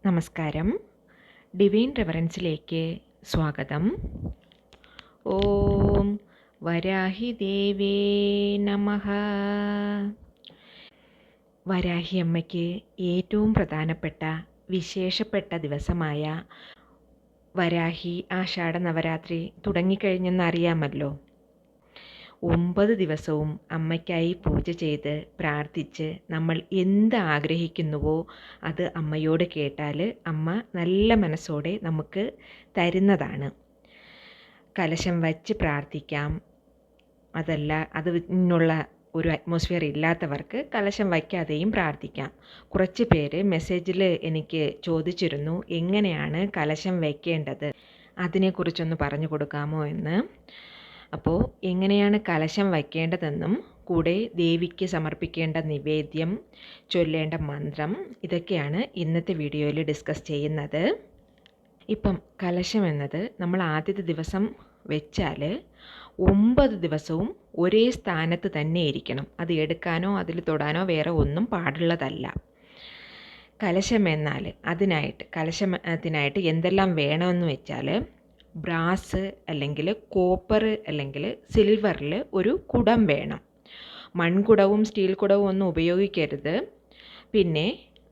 നമസ്കാരം. ഡിവൈൻ റെവറൻസിലേക്ക് സ്വാഗതം. ഓം വരാഹി ദേവേ നമഃ. വരാഹി അമ്മയ്ക്ക് ഏറ്റവും പ്രധാനപ്പെട്ട വിശേഷപ്പെട്ട ദിവസമായ വരാഹി ആഷാഢ നവരാത്രി തുടങ്ങിക്കഴിഞ്ഞെന്ന് അറിയാമല്ലോ. 9 ദിവസവും അമ്മയ്ക്കായി പൂജ ചെയ്ത് പ്രാർത്ഥിച്ച് നമ്മൾ എന്ത് ആഗ്രഹിക്കുന്നുവോ അത് അമ്മയോട് കേട്ടാൽ അമ്മ നല്ല മനസ്സോടെ നമുക്ക് തരുന്നതാണ്. കലശം വച്ച് പ്രാർത്ഥിക്കാം. അതല്ല അതിനുള്ള ഒരു അറ്റ്മോസ്ഫിയർ ഇല്ലാത്തവർക്ക് കലശം വയ്ക്കാതെയും പ്രാർത്ഥിക്കാം. കുറച്ച് പേര് മെസ്സേജിൽ എനിക്ക് ചോദിച്ചിരുന്നു, എങ്ങനെയാണ് കലശം വയ്ക്കേണ്ടത്, അതിനെക്കുറിച്ചൊന്ന് പറഞ്ഞു കൊടുക്കാമോ എന്ന്. അപ്പോൾ എങ്ങനെയാണ് കലശം വയ്ക്കേണ്ടതെന്നും കൂടെ ദേവിക്ക് സമർപ്പിക്കേണ്ട നിവേദ്യം, ചൊല്ലേണ്ട മന്ത്രം, ഇതൊക്കെയാണ് ഇന്നത്തെ വീഡിയോയിൽ ഡിസ്കസ് ചെയ്യുന്നത്. ഇപ്പം കലശം എന്നത് നമ്മൾ ആദ്യത്തെ ദിവസം വെച്ചാൽ 9 ദിവസവും ഒരേ സ്ഥാനത്ത് തന്നെ ഇരിക്കണം. അത് എടുക്കാനോ അതിൽ തൊടാനോ വേറെ ഒന്നും പാടുള്ളതല്ല. കലശം എന്നാൽ കലശത്തിനായിട്ട് എന്തെല്ലാം വേണമെന്ന് വെച്ചാൽ, ബ്രാസ് അല്ലെങ്കിൽ കോപ്പർ അല്ലെങ്കിൽ സിൽവറിൽ ഒരു കുടം വേണം. മൺകുടവും സ്റ്റീൽ കുടവും ഒന്നും ഉപയോഗിക്കരുത്. പിന്നെ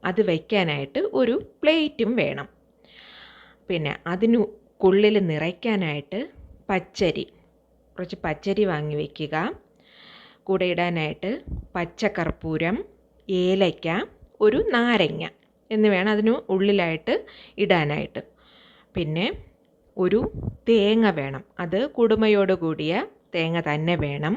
അത് വയ്ക്കാനായിട്ട് ഒരു പ്ലേറ്റും വേണം. പിന്നെ അതിനുള്ളിൽ നിറയ്ക്കാനായിട്ട് കുറച്ച് പച്ചരി വാങ്ങി വയ്ക്കുക. കൂടെ ഇടാനായിട്ട് പച്ചക്കർപ്പൂരം, ഏലയ്ക്ക, ഒരു നാരങ്ങ എന്ന് വേണം അതിന് ഉള്ളിലായിട്ട് ഇടാനായിട്ട്. പിന്നെ ഒരു തേങ്ങ വേണം. അത് കുടുമയോട് കൂടിയ തേങ്ങ തന്നെ വേണം.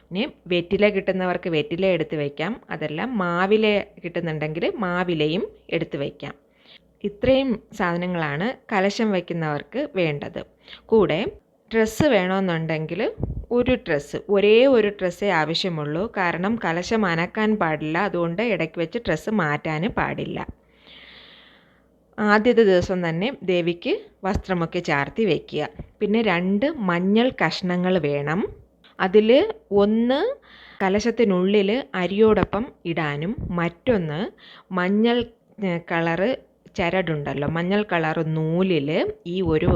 പിന്നെ വെറ്റില കിട്ടുന്നവർക്ക് വെറ്റില എടുത്ത് വയ്ക്കാം. അതല്ല മാവില കിട്ടുന്നുണ്ടെങ്കിൽ മാവിലയും എടുത്ത് വയ്ക്കാം. ഇത്രയും സാധനങ്ങളാണ് കലശം വയ്ക്കുന്നവർക്ക് വേണ്ടത്. കൂടെ ഡ്രസ്സ് വേണമെന്നുണ്ടെങ്കിൽ ഒരേ ഒരു ഡ്രസ്സേ ആവശ്യമുള്ളൂ. കാരണം കലശം അനക്കാൻ പാടില്ല. അതുകൊണ്ട് ഇടയ്ക്ക് വെച്ച് ഡ്രസ്സ് മാറ്റാൻ പാടില്ല. ആദ്യത്തെ ദിവസം തന്നെ ദേവിക്ക് വസ്ത്രമൊക്കെ ചാർത്തി വയ്ക്കുക. പിന്നെ 2 മഞ്ഞൾ കഷ്ണങ്ങൾ വേണം. അതിൽ ഒന്ന് കലശത്തിനുള്ളിൽ അരിയോടൊപ്പം ഇടാനും മറ്റൊന്ന് മഞ്ഞൾ കളറ് ചരടുണ്ടല്ലോ, മഞ്ഞൾ കളറ് നൂലിൽ ഈ ഒരു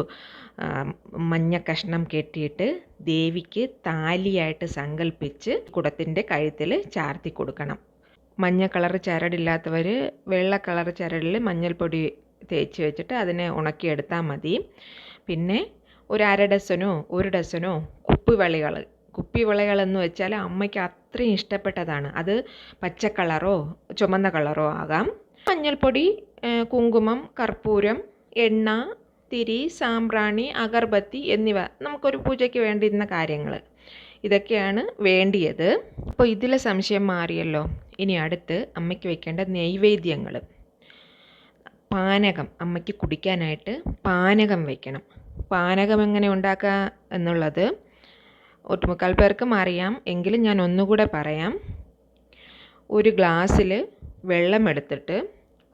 മഞ്ഞ കഷ്ണം കെട്ടിയിട്ട് ദേവിക്ക് താലിയായിട്ട് സങ്കല്പിച്ച് കുടത്തിൻ്റെ കഴുത്തിൽ ചാർത്തി കൊടുക്കണം. മഞ്ഞ കളറ് ചരടില്ലാത്തവർ വെള്ള കളറ് ചരടിൽ മഞ്ഞൾപ്പൊടി തേച്ച് വെച്ചിട്ട് അതിനെ ഉണക്കിയെടുത്താൽ മതി. പിന്നെ ഒരു 1 ഡസനോ കുപ്പിവളകൾ എന്ന് വെച്ചാൽ അമ്മയ്ക്ക് അത്രയും ഇഷ്ടപ്പെട്ടതാണ്. അത് പച്ച കളറോ ചുമന്ന കളറോ ആകാം. മഞ്ഞൾപ്പൊടി, കുങ്കുമം, കർപ്പൂരം, എണ്ണ, തിരി, സാമ്പ്രാണി, അഗർബത്തി എന്നിവ നമുക്കൊരു പൂജയ്ക്ക് വേണ്ടിയിരുന്ന കാര്യങ്ങൾ ഇതൊക്കെയാണ് വേണ്ടിയത്. അപ്പോൾ ഇതിലെ സംശയം മാറിയല്ലോ. ഇനി അടുത്ത് അമ്മയ്ക്ക് വെക്കേണ്ട നൈവേദ്യങ്ങൾ. പാനകം, അമ്മയ്ക്ക് കുടിക്കാനായിട്ട് പാനകം വയ്ക്കണം. പാനകം എങ്ങനെ ഉണ്ടാക്കുക എന്നുള്ളത് ഒട്ടുമുക്കാൽ പേർക്കും അറിയാം. എങ്കിലും ഞാൻ ഒന്നുകൂടെ പറയാം. ഒരു ഗ്ലാസ്സിൽ വെള്ളമെടുത്തിട്ട്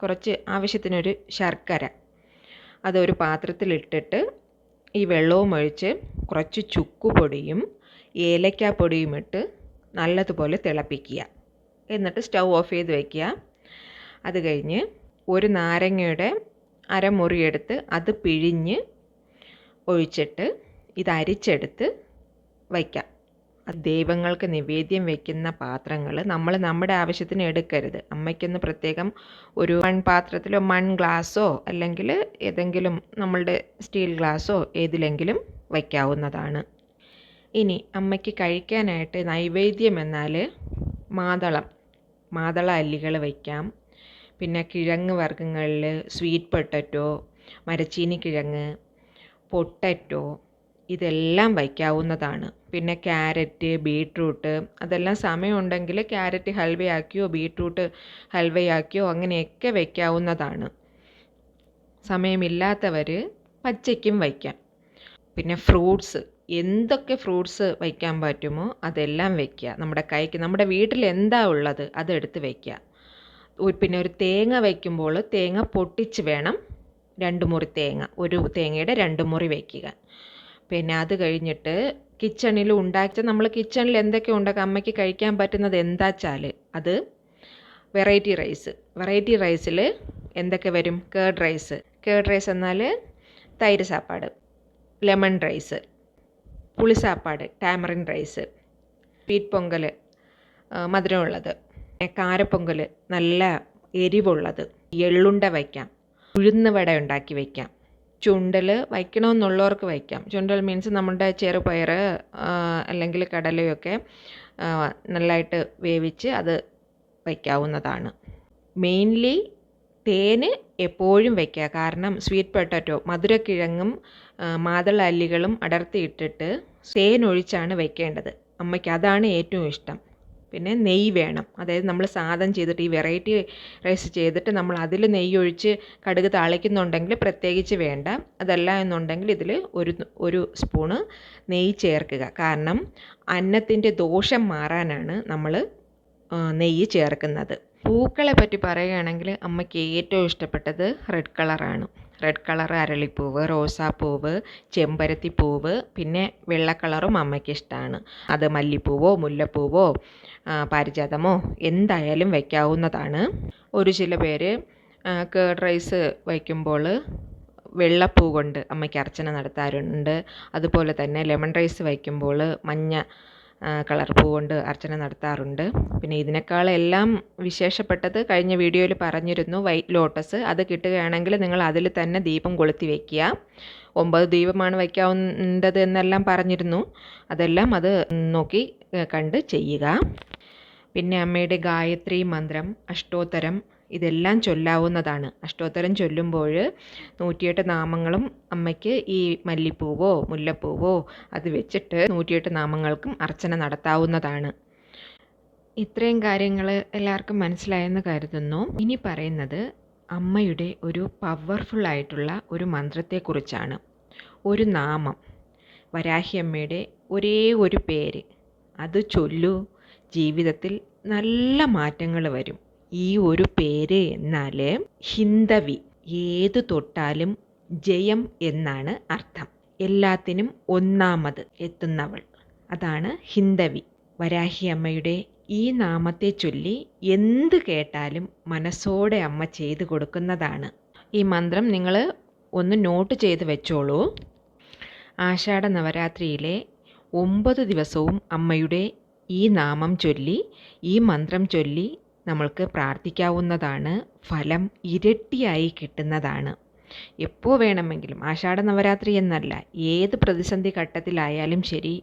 കുറച്ച് ആവശ്യത്തിനൊരു ശർക്കര അതൊരു പാത്രത്തിലിട്ടിട്ട് ഈ വെള്ളവും ഒഴിച്ച് കുറച്ച് ചുക്കുപൊടിയും ഏലക്കാപ്പൊടിയും ഇട്ട് നല്ലതുപോലെ തിളപ്പിക്കുക. എന്നിട്ട് സ്റ്റൗ ഓഫ് ചെയ്ത് വയ്ക്കുക. അത് കഴിഞ്ഞ് ഒരു നാരങ്ങയുടെ അരമുറി എടുത്ത് അത് പിഴിഞ്ഞ് ഒഴിച്ചിട്ട് ഇത് അരിച്ചെടുത്ത് വയ്ക്കാം. ദൈവങ്ങൾക്ക് നിവേദ്യം വയ്ക്കുന്ന പാത്രങ്ങൾ നമ്മൾ നമ്മുടെ ആവശ്യത്തിന് എടുക്കരുത്. അമ്മയ്ക്കൊന്ന് പ്രത്യേകം ഒരു മൺപാത്രത്തിലോ ഗ്ലാസ്സോ അല്ലെങ്കിൽ ഏതെങ്കിലും നമ്മളുടെ സ്റ്റീൽ ഗ്ലാസ്സോ ഏതിലെങ്കിലും വയ്ക്കാവുന്നതാണ്. ഇനി അമ്മയ്ക്ക് കഴിക്കാനായിട്ട് നൈവേദ്യം എന്നാൽ മാതള അല്ലികൾ വയ്ക്കാം. പിന്നെ കിഴങ്ങ് വർഗ്ഗങ്ങളിൽ സ്വീറ്റ് പൊട്ടറ്റോ, മരച്ചീനി കിഴങ്ങ്, പൊട്ടറ്റോ ഇതെല്ലാം വയ്ക്കാവുന്നതാണ്. പിന്നെ ക്യാരറ്റ്, ബീട്രൂട്ട്, അതെല്ലാം സമയമുണ്ടെങ്കിൽ ക്യാരറ്റ് ഹൽവയാക്കിയോ ബീട്രൂട്ട് ഹൽവയാക്കിയോ അങ്ങനെയൊക്കെ വയ്ക്കാവുന്നതാണ്. സമയമില്ലാത്തവർ പച്ചയ്ക്കും വയ്ക്കാം. പിന്നെ ഫ്രൂട്ട്സ്, എന്തൊക്കെ ഫ്രൂട്ട്സ് വയ്ക്കാൻ പറ്റുമോ അതെല്ലാം വയ്ക്കുക. നമ്മുടെ വീട്ടിൽ എന്താ ഉള്ളത് അതെടുത്ത് വയ്ക്കുക. പിന്നെ ഒരു തേങ്ങ വയ്ക്കുമ്പോൾ തേങ്ങ പൊട്ടിച്ച് വേണം 2 മുറി തേങ്ങ, ഒരു തേങ്ങയുടെ 2 മുറി വയ്ക്കുക. പിന്നെ അത് കഴിഞ്ഞിട്ട് നമ്മൾ കിച്ചണിൽ എന്തൊക്കെ ഉണ്ടാക്കുക, അമ്മയ്ക്ക് കഴിക്കാൻ പറ്റുന്നത് എന്താ വെച്ചാൽ അത് വെറൈറ്റി റൈസിൽ എന്തൊക്കെ വരും? Curd rice. കേർഡ് റൈസ് എന്നാൽ തൈര് സാപ്പാട്, ലെമൺ റൈസ്, പുളിസാപ്പാട്, ടാമറിൻ റൈസ്, സ്വീറ്റ് പൊങ്കൽ മധുരമുള്ളത്, കാരപ്പൊങ്കൽ നല്ല എരിവുള്ളത്, എള്ളുണ്ട വയ്ക്കാം, ഉഴുന്ന് വട ഉണ്ടാക്കി വയ്ക്കാം, ചുണ്ടൽ വയ്ക്കണമെന്നുള്ളവർക്ക് വയ്ക്കാം. ചുണ്ടൽ മീൻസ് നമ്മുടെ ചെറുപയർ അല്ലെങ്കിൽ കടലയൊക്കെ നല്ലതായിട്ട് വേവിച്ച് അത് വയ്ക്കാവുന്നതാണ്. മെയിൻലി തേന് എപ്പോഴും വയ്ക്കുക. കാരണം സ്വീറ്റ് പൊട്ടാറ്റോ മധുരക്കിഴങ്ങും മാതള അല്ലികളും അടർത്തിയിട്ടിട്ട് തേനൊഴിച്ചാണ് വയ്ക്കേണ്ടത്. അമ്മയ്ക്ക് അതാണ് ഏറ്റവും ഇഷ്ടം. പിന്നെ നെയ്യ് വേണം. അതായത് നമ്മൾ സാധം ചെയ്തിട്ട് ഈ വെറൈറ്റി റൈസ് ചെയ്തിട്ട് നമ്മൾ അതിൽ നെയ്യ് ഒഴിച്ച് കടുക് താളിക്കുന്നുണ്ടെങ്കിൽ പ്രത്യേകിച്ച് വേണ്ട. അതല്ല എന്നുണ്ടെങ്കിൽ ഇതിൽ ഒരു സ്പൂണ് നെയ്യ് ചേർക്കുക. കാരണം അന്നത്തിൻ്റെ ദോഷം മാറാനാണ് നമ്മൾ നെയ്യ് ചേർക്കുന്നത്. പൂക്കളെ പറ്റി പറയുകയാണെങ്കിൽ അമ്മയ്ക്ക് ഏറ്റവും ഇഷ്ടപ്പെട്ടത് റെഡ് കളറാണ്. റെഡ് കളർ അരളിപ്പൂവ്, റോസാപ്പൂവ്, ചെമ്പരത്തിപ്പൂവ്, പിന്നെ വെള്ള കളറും അമ്മയ്ക്ക് ഇഷ്ടമാണ്. അത് മല്ലിപ്പൂവോ മുല്ലപ്പൂവോ പാരിജാതമോ എന്തായാലും വയ്ക്കാവുന്നതാണ്. ചില പേര് കേർഡ് റൈസ് വയ്ക്കുമ്പോൾ വെള്ളപ്പൂ കൊണ്ട് അമ്മയ്ക്ക് അർച്ചന നടത്താറുണ്ട്. അതുപോലെ തന്നെ ലെമൺ റൈസ് വയ്ക്കുമ്പോൾ മഞ്ഞ കളർ പൂ കൊണ്ട് അർച്ചന നടത്താറുണ്ട്. പിന്നെ ഇതിനേക്കാളെല്ലാം വിശേഷപ്പെട്ടത് കഴിഞ്ഞ വീഡിയോയിൽ പറഞ്ഞിരുന്നു, വൈറ്റ് ലോട്ടസ്. അത് കിട്ടുകയാണെങ്കിൽ നിങ്ങൾ അതിൽ തന്നെ ദീപം കൊളുത്തി വയ്ക്കുക. 9 ദീപമാണ് വയ്ക്കാവുന്നത് എന്നെല്ലാം പറഞ്ഞിരുന്നു. അതെല്ലാം അത് നോക്കി കണ്ട് ചെയ്യുക. പിന്നെ അമ്മയുടെ ഗായത്രി മന്ത്രം, അഷ്ടോത്തരം ഇതെല്ലാം ചൊല്ലാവുന്നതാണ്. അഷ്ടോത്തരം ചൊല്ലുമ്പോൾ 108 നാമങ്ങളും അമ്മയ്ക്ക് ഈ മല്ലിപ്പൂവോ മുല്ലപ്പൂവോ അത് വെച്ചിട്ട് 108 നാമങ്ങൾക്കും അർച്ചന നടത്താവുന്നതാണ്. ഇത്രയും കാര്യങ്ങൾ എല്ലാവർക്കും മനസ്സിലായെന്ന് കരുതുന്നു. ഇനി പറയുന്നത് അമ്മയുടെ ഒരു പവർഫുൾ ആയിട്ടുള്ള ഒരു മന്ത്രത്തെക്കുറിച്ചാണ്. ഒരു നാമം, വരാഹി അമ്മയുടെ ഒരേ ഒരു പേര്, അത് ചൊല്ലൂ, ജീവിതത്തിൽ നല്ല മാറ്റങ്ങൾ വരും. ഈ ഒരു പേര് എന്നാൽ ഹിന്ദവി, ഏത് തൊട്ടാലും ജയം എന്നാണ് അർത്ഥം. എല്ലാത്തിനും ഒന്നാമത് എത്തുന്നവൾ, അതാണ് ഹിന്ദവി. വരാഹി അമ്മയുടെ ഈ നാമത്തെ ചൊല്ലി എന്ത് കേട്ടാലും മനസ്സോടെ അമ്മ ചെയ്തു കൊടുക്കുന്നതാണ്. ഈ മന്ത്രം നിങ്ങൾ ഒന്ന് നോട്ട് ചെയ്ത് വെച്ചോളൂ. ആഷാഢ നവരാത്രിയിലെ 9 ദിവസവും അമ്മയുടെ ഈ നാമം ചൊല്ലി, ഈ മന്ത്രം ചൊല്ലി നമ്മൾക്ക് പ്രാർത്ഥിക്കാവുന്നതാണ്. ഫലം ഇരട്ടിയായി കിട്ടുന്നതാണ്. എപ്പോൾ വേണമെങ്കിലും, ആഷാഢ നവരാത്രി എന്നല്ല, ഏത് പ്രതിസന്ധി ഘട്ടത്തിലായാലും ശരി,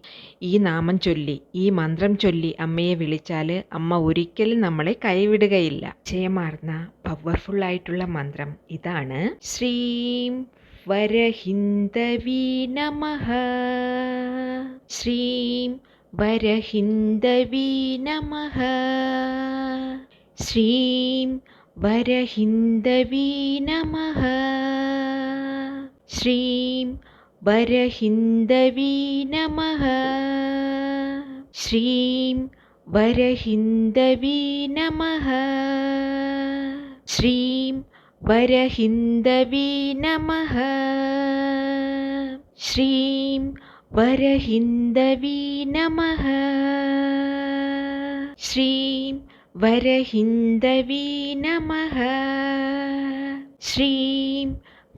ഈ നാമം ചൊല്ലി, ഈ മന്ത്രം ചൊല്ലി അമ്മയെ വിളിച്ചാൽ അമ്മ ഒരിക്കലും നമ്മളെ കൈവിടുകയില്ല. ജയമാർന്ന പവർഫുള്ളായിട്ടുള്ള മന്ത്രം ഇതാണ്. ശ്രീം വരഹിന്ദവീ നമഃ. ശ്രീം വരഹിന്ദവീ നമഃ. ശ്രീം വരഹിന്ദവീ നമഃ. ശ്രീം വരഹിന്ദവീ നമഃ. ശ്രീം വരഹിന്ദവീ നമഃ. ശ്രീം വരഹിന്ദവീ നമഃ. ശ്രീം വരഹിന്ദവീ നമഃ. ശ്രീം വരഹിന്ദവീ നമഃ. ശ്രീം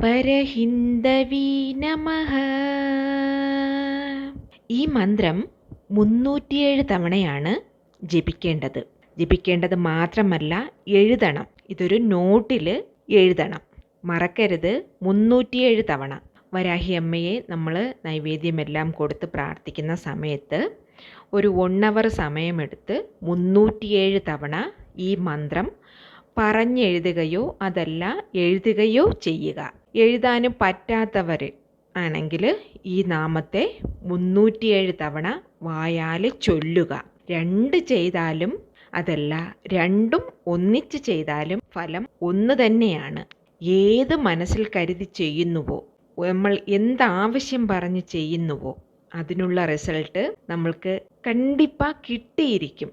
വരഹിന്ദവീ നമഃ. ഈ മന്ത്രം 307 തവണയാണ് ജപിക്കേണ്ടത് മാത്രമല്ല, എഴുതണം. ഇതൊരു നോട്ടിൽ എഴുതണം, മറക്കരുത്. 307 തവണ. വരാഹി അമ്മയെ നമ്മൾ നൈവേദ്യമെല്ലാം കൊടുത്ത് പ്രാർത്ഥിക്കുന്ന സമയത്ത് ഒരു 1 hour സമയമെടുത്ത് 307 തവണ ഈ മന്ത്രം പറഞ്ഞെഴുതുകയോ അതല്ല എഴുതുകയോ ചെയ്യുക. എഴുതാനും പറ്റാത്തവർ ആണെങ്കിൽ ഈ നാമത്തെ 307 തവണ വായാൽ ചൊല്ലുക. 2 ചെയ്താലും അതല്ല, 2ഉം ഒന്നിച്ച് ചെയ്താലും ഫലം ഒന്ന് തന്നെയാണ്. ഏത് മനസ്സിൽ കരുതി ചെയ്യുന്നുവോ, നമ്മൾ എന്താവശ്യം പറഞ്ഞ് ചെയ്യുന്നുവോ അതിനുള്ള റിസൾട്ട് നമ്മൾക്ക് കണ്ടിപ്പാ കിട്ടിയിരിക്കും.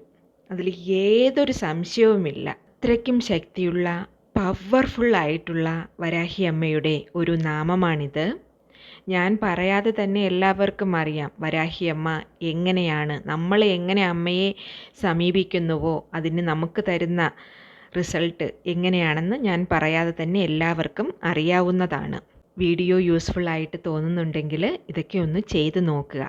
അതിൽ ഏതൊരു സംശയവുമില്ല. അത്രയ്ക്കും ശക്തിയുള്ള പവർഫുള്ളായിട്ടുള്ള വരാഹി അമ്മയുടെ ഒരു നാമമാണിത്. ഞാൻ പറയാതെ തന്നെ എല്ലാവർക്കും അറിയാം വരാഹി അമ്മ എങ്ങനെയാണ്, നമ്മൾ എങ്ങനെ അമ്മയെ സമീപിക്കുന്നുവോ അതിന് നമുക്ക് തരുന്ന റിസൾട്ട് എങ്ങനെയാണെന്ന് ഞാൻ പറയാതെ തന്നെ എല്ലാവർക്കും അറിയാവുന്നതാണ്. വീഡിയോ യൂസ്ഫുൾ ആയിട്ട് തോന്നുന്നുണ്ടെങ്കിൽ ഇതൊക്കെ ഒന്ന് ചെയ്ത് നോക്കുക.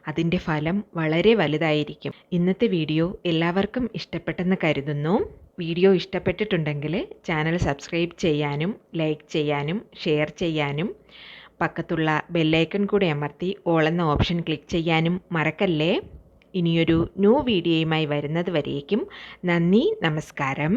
അതിൻ്റെ ഫലം വളരെ വലുതായിരിക്കും. ഇന്നത്തെ വീഡിയോ എല്ലാവർക്കും ഇഷ്ടപ്പെട്ടെന്ന് കരുതുന്നു. വീഡിയോ ഇഷ്ടപ്പെട്ടിട്ടുണ്ടെങ്കിൽ ചാനൽ സബ്സ്ക്രൈബ് ചെയ്യാനും ലൈക്ക് ചെയ്യാനും ഷെയർ ചെയ്യാനും പക്കത്തുള്ള ബെല്ലൈക്കൺ കൂടെ അമർത്തി ഓൾ എന്ന ഓപ്ഷൻ ക്ലിക്ക് ചെയ്യാനും മറക്കല്ലേ. ഇനിയൊരു ന്യൂ വീഡിയോയുമായി വരുന്നത് വരേക്കും നന്ദി, നമസ്കാരം.